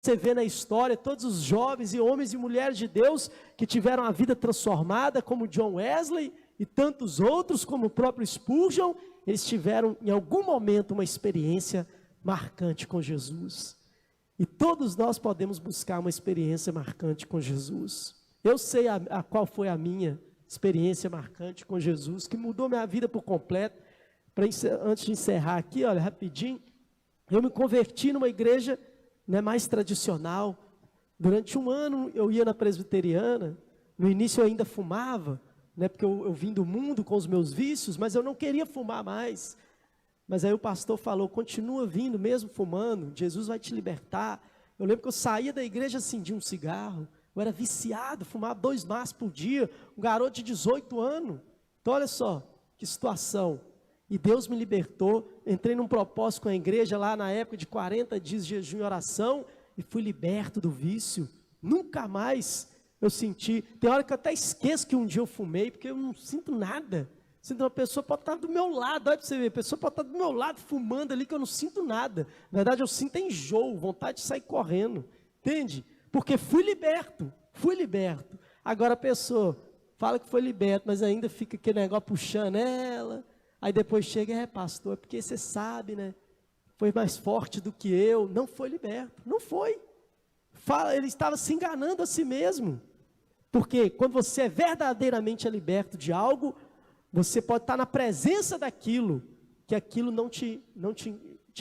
Você vê na história todos os jovens e homens e mulheres de Deus que tiveram a vida transformada, como John Wesley e tantos outros, como o próprio Spurgeon, eles tiveram em algum momento uma experiência marcante com Jesus. E todos nós podemos buscar uma experiência marcante com Jesus. Eu sei qual foi a minha experiência marcante com Jesus, que mudou minha vida por completo. Antes de encerrar aqui, olha, rapidinho, eu me converti numa igreja, né, mais tradicional. Durante um ano eu ia na presbiteriana. No início eu ainda fumava, né, porque eu vim do mundo com os meus vícios, mas eu não queria fumar mais. Mas aí o pastor falou, continua vindo mesmo fumando, Jesus vai te libertar. Eu lembro que eu saía da igreja, acendia um cigarro, eu era viciado, fumava 2 maços por dia, um garoto de 18 anos. Então olha só, que situação. E Deus me libertou, entrei num propósito com a igreja lá na época de 40 dias de jejum e oração, e fui liberto do vício. Nunca mais eu senti, tem hora que eu até esqueço que um dia eu fumei, porque eu não sinto nada. Sinto uma pessoa pode estar do meu lado, olha para você ver, a pessoa pode estar do meu lado fumando ali que eu não sinto nada. Na verdade eu sinto enjoo, vontade de sair correndo, entende? Porque fui liberto. Agora a pessoa fala que foi liberto, mas ainda fica aquele negócio puxando ela, aí depois chega, pastor, é porque você sabe, né? Foi mais forte do que eu, não foi liberto, não foi. Ele estava se enganando a si mesmo, porque quando você é verdadeiramente liberto de algo, você pode estar na presença daquilo, que aquilo não te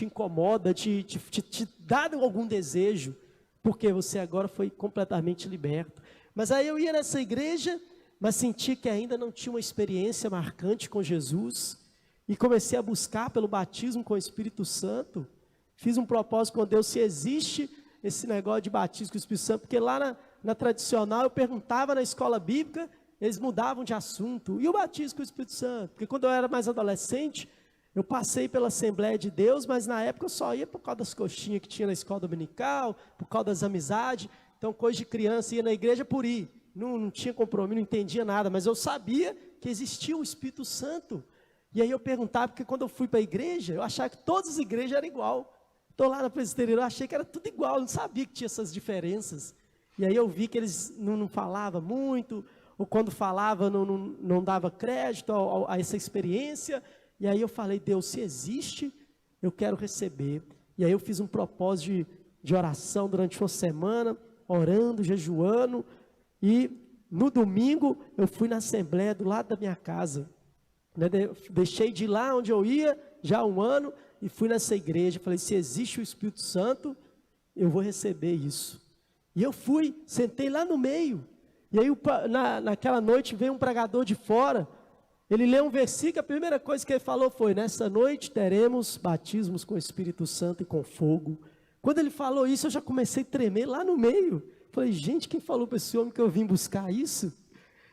incomoda, te dá algum desejo, porque você agora foi completamente liberto. Mas aí eu ia nessa igreja, mas senti que ainda não tinha uma experiência marcante com Jesus, e comecei a buscar pelo batismo com o Espírito Santo. Fiz um propósito com Deus, se existe esse negócio de batismo com o Espírito Santo, porque lá na tradicional eu perguntava na escola bíblica, eles mudavam de assunto, e o batismo com o Espírito Santo? Porque quando eu era mais adolescente, eu passei pela Assembleia de Deus, mas na época eu só ia por causa das coxinhas que tinha na escola dominical, por causa das amizades, então coisa de criança, ia na igreja por ir, não tinha compromisso, não entendia nada, mas eu sabia que existia o Espírito Santo. E aí eu perguntava, porque quando eu fui para a igreja, eu achava que todas as igrejas eram igual. Estou lá na presbiteriana, eu achei que era tudo igual, eu não sabia que tinha essas diferenças. E aí eu vi que eles não falavam muito, ou quando falava não dava crédito a essa experiência. E aí eu falei, Deus, se existe, eu quero receber. E aí eu fiz um propósito de oração durante uma semana, orando, jejuando, e no domingo eu fui na assembleia do lado da minha casa, né? Deixei de ir lá onde eu ia, já há um ano, e fui nessa igreja, falei, se existe o Espírito Santo, eu vou receber isso. E eu fui, sentei lá no meio, e aí naquela noite veio um pregador de fora, ele leu um versículo, a primeira coisa que ele falou foi, nessa noite teremos batismos com o Espírito Santo e com fogo. Quando ele falou isso, eu já comecei a tremer lá no meio. Falei, gente, quem falou para esse homem que eu vim buscar isso?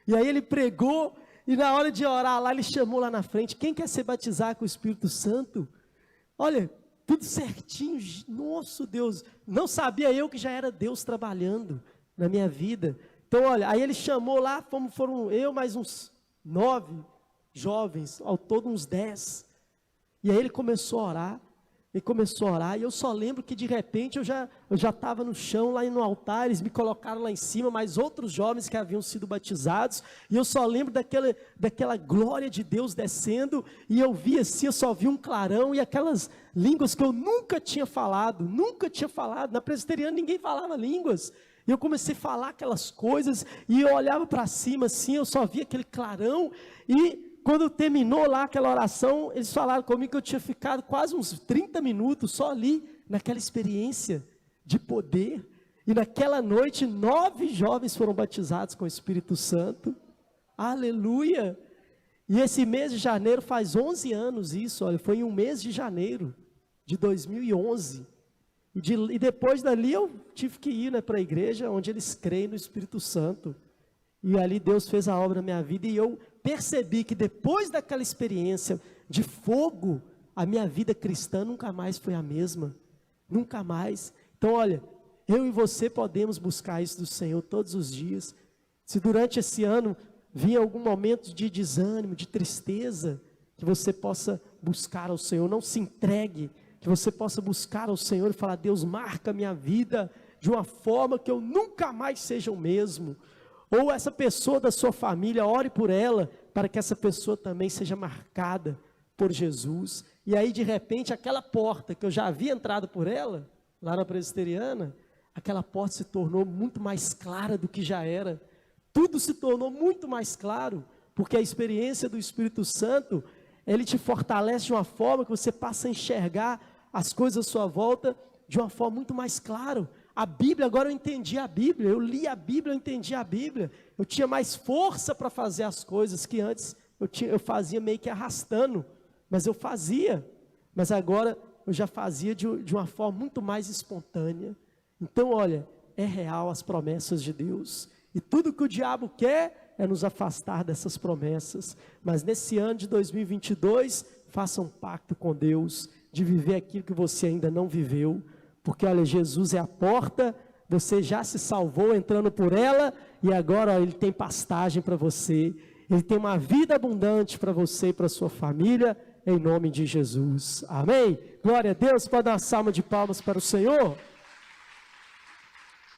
E aí ele pregou, e na hora de orar lá, ele chamou lá na frente, quem quer se batizar com o Espírito Santo? Olha, tudo certinho, nosso Deus, não sabia eu que já era Deus trabalhando na minha vida. Então olha, aí ele chamou lá, foram eu mais uns 9 jovens, ao todo uns 10, e aí ele começou a orar, e eu só lembro que de repente eu já estava no chão, lá no altar, eles me colocaram lá em cima, mais outros jovens que haviam sido batizados, e eu só lembro daquela glória de Deus descendo, e eu vi assim, eu só vi um clarão, e aquelas línguas que eu nunca tinha falado, na presbiteriana ninguém falava línguas, e eu comecei a falar aquelas coisas, e eu olhava para cima assim, eu só via aquele clarão, e quando terminou lá aquela oração, eles falaram comigo que eu tinha ficado quase uns 30 minutos só ali, naquela experiência de poder. E naquela noite, 9 jovens foram batizados com o Espírito Santo. Aleluia! E esse mês de janeiro faz 11 anos isso, olha, foi em um mês de janeiro de 2011. E depois dali eu tive que ir, né, para a igreja onde eles creem no Espírito Santo. E ali Deus fez a obra na minha vida e eu percebi que depois daquela experiência de fogo, a minha vida cristã nunca mais foi a mesma, nunca mais. Então olha, eu e você podemos buscar isso do Senhor todos os dias. Se durante esse ano vir algum momento de desânimo, de tristeza, que você possa buscar ao Senhor, não se entregue, que você possa buscar ao Senhor e falar, Deus, marca a minha vida de uma forma que eu nunca mais seja o mesmo. Ou essa pessoa da sua família, ore por ela, para que essa pessoa também seja marcada por Jesus. E aí, de repente, aquela porta que eu já havia entrado por ela, lá na presbiteriana, aquela porta se tornou muito mais clara do que já era. Tudo se tornou muito mais claro, porque a experiência do Espírito Santo, ele te fortalece de uma forma que você passa a enxergar as coisas à sua volta de uma forma muito mais clara. A Bíblia, agora eu entendi a Bíblia, eu li a Bíblia, eu entendi a Bíblia, eu tinha mais força para fazer as coisas que antes eu fazia meio que arrastando, mas eu fazia, mas agora eu já fazia de uma forma muito mais espontânea. Então, olha, é real as promessas de Deus, e tudo que o diabo quer é nos afastar dessas promessas. Mas nesse ano de 2022, faça um pacto com Deus, de viver aquilo que você ainda não viveu, porque olha, Jesus é a porta, você já se salvou entrando por ela, e agora ó, Ele tem pastagem para você, Ele tem uma vida abundante para você e para a sua família, em nome de Jesus, amém? Glória a Deus, pode dar uma salva de palmas para o Senhor.